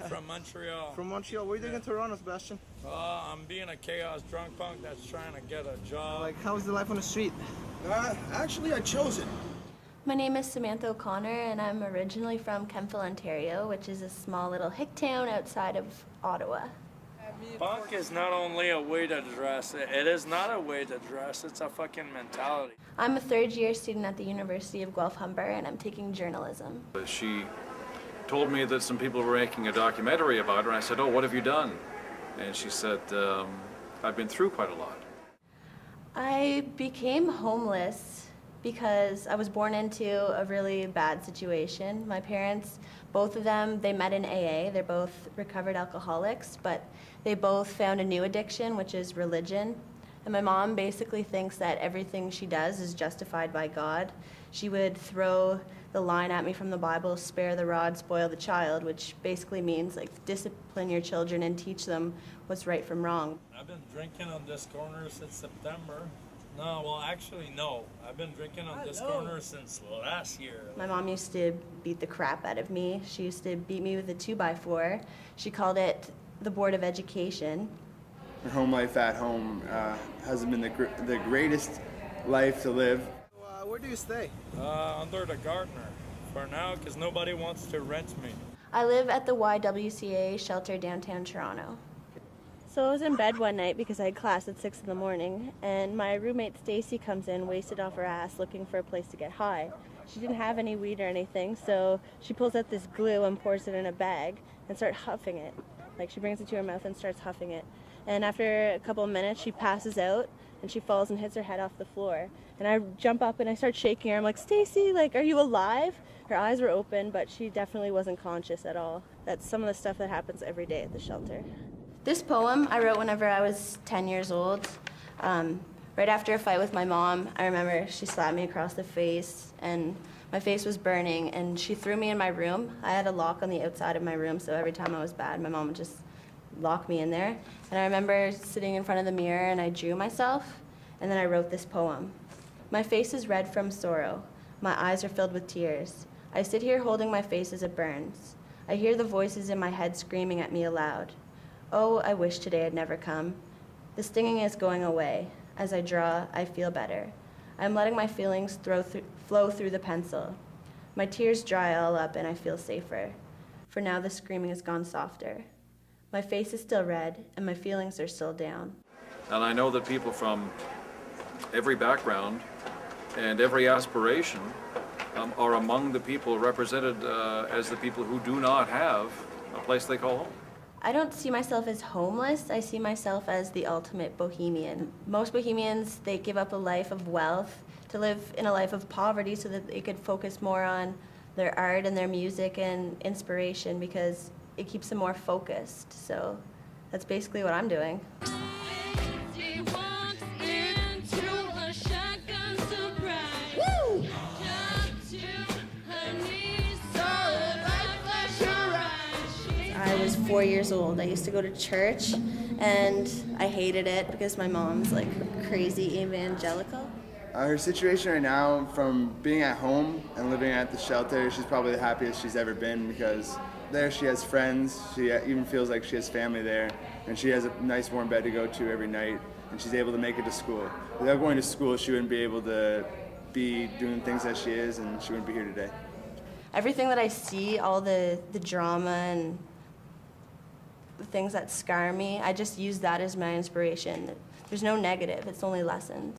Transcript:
From Montreal. From Montreal. What are you doing in Toronto, Sebastian? I'm being a chaos drunk punk that's trying to get a job. Like, how's the life on the street? Actually, I chose it. My name is Samantha O'Connor, and I'm originally from Kemptville, Ontario, which is a small little hick town outside of Ottawa. Punk is not only a way to dress, it is not a way to dress, it's a fucking mentality. I'm a third-year student at the University of Guelph Humber, and I'm taking journalism. She told me that some people were making a documentary about her, and I said, "Oh, what have you done?" And she said, "I've been through quite a lot." I became homeless because I was born into a really bad situation. My parents, both of them, they met in AA. They're both recovered alcoholics, but they both found a new addiction, which is religion. And my mom basically thinks that everything she does is justified by God. She would throw the line at me from the Bible, "Spare the rod, spoil the child," which basically means like discipline your children and teach them what's right from wrong. I've been drinking on this corner since September. No, well, actually, no. I've been drinking on this corner since last year. My mom used to beat the crap out of me. She used to beat me with a 2x4. She called it the Board of Education. Her home life at home hasn't been the greatest life to live. Where do you stay? Under the gardener for now, because nobody wants to rent me. I live at the YWCA shelter downtown Toronto. So I was in bed one night because I had class at 6 in the morning, and my roommate Stacy comes in, wasted off her ass, looking for a place to get high. She didn't have any weed or anything, so she pulls out this glue and pours it in a bag and starts huffing it. Like, she brings it to her mouth and starts huffing it. And after a couple of minutes, she passes out, and she falls and hits her head off the floor. And I jump up and I start shaking her. I'm like, "Stacy, like, are you alive?" Her eyes were open, but she definitely wasn't conscious at all. That's some of the stuff that happens every day at the shelter. This poem I wrote whenever I was 10 years old. Right after a fight with my mom, I remember she slapped me across the face, and my face was burning, and she threw me in my room. I had a lock on the outside of my room, so every time I was bad, my mom would just lock me in there. And I remember sitting in front of the mirror, and I drew myself, and then I wrote this poem. My face is red from sorrow. My eyes are filled with tears. I sit here holding my face as it burns. I hear the voices in my head screaming at me aloud. Oh, I wish today had never come. The stinging is going away. As I draw, I feel better. I'm letting my feelings flow through the pencil. My tears dry all up and I feel safer. For now, the screaming has gone softer. My face is still red and my feelings are still down. And I know that people from every background and every aspiration are among the people represented as the people who do not have a place they call home. I don't see myself as homeless. I see myself as the ultimate bohemian. Most bohemians, they give up a life of wealth to live in a life of poverty so that they could focus more on their art and their music and inspiration because it keeps them more focused. So that's basically what I'm doing. I was 4 years old. I used to go to church, and I hated it because my mom's like crazy evangelical. Her situation right now, from being at home and living at the shelter, she's probably the happiest she's ever been because there she has friends. She even feels like she has family there, and she has a nice warm bed to go to every night, and she's able to make it to school. Without going to school, she wouldn't be able to be doing things that she is, and she wouldn't be here today. Everything that I see, all the drama and the things that scar me, I just use that as my inspiration. There's no negative, it's only lessons.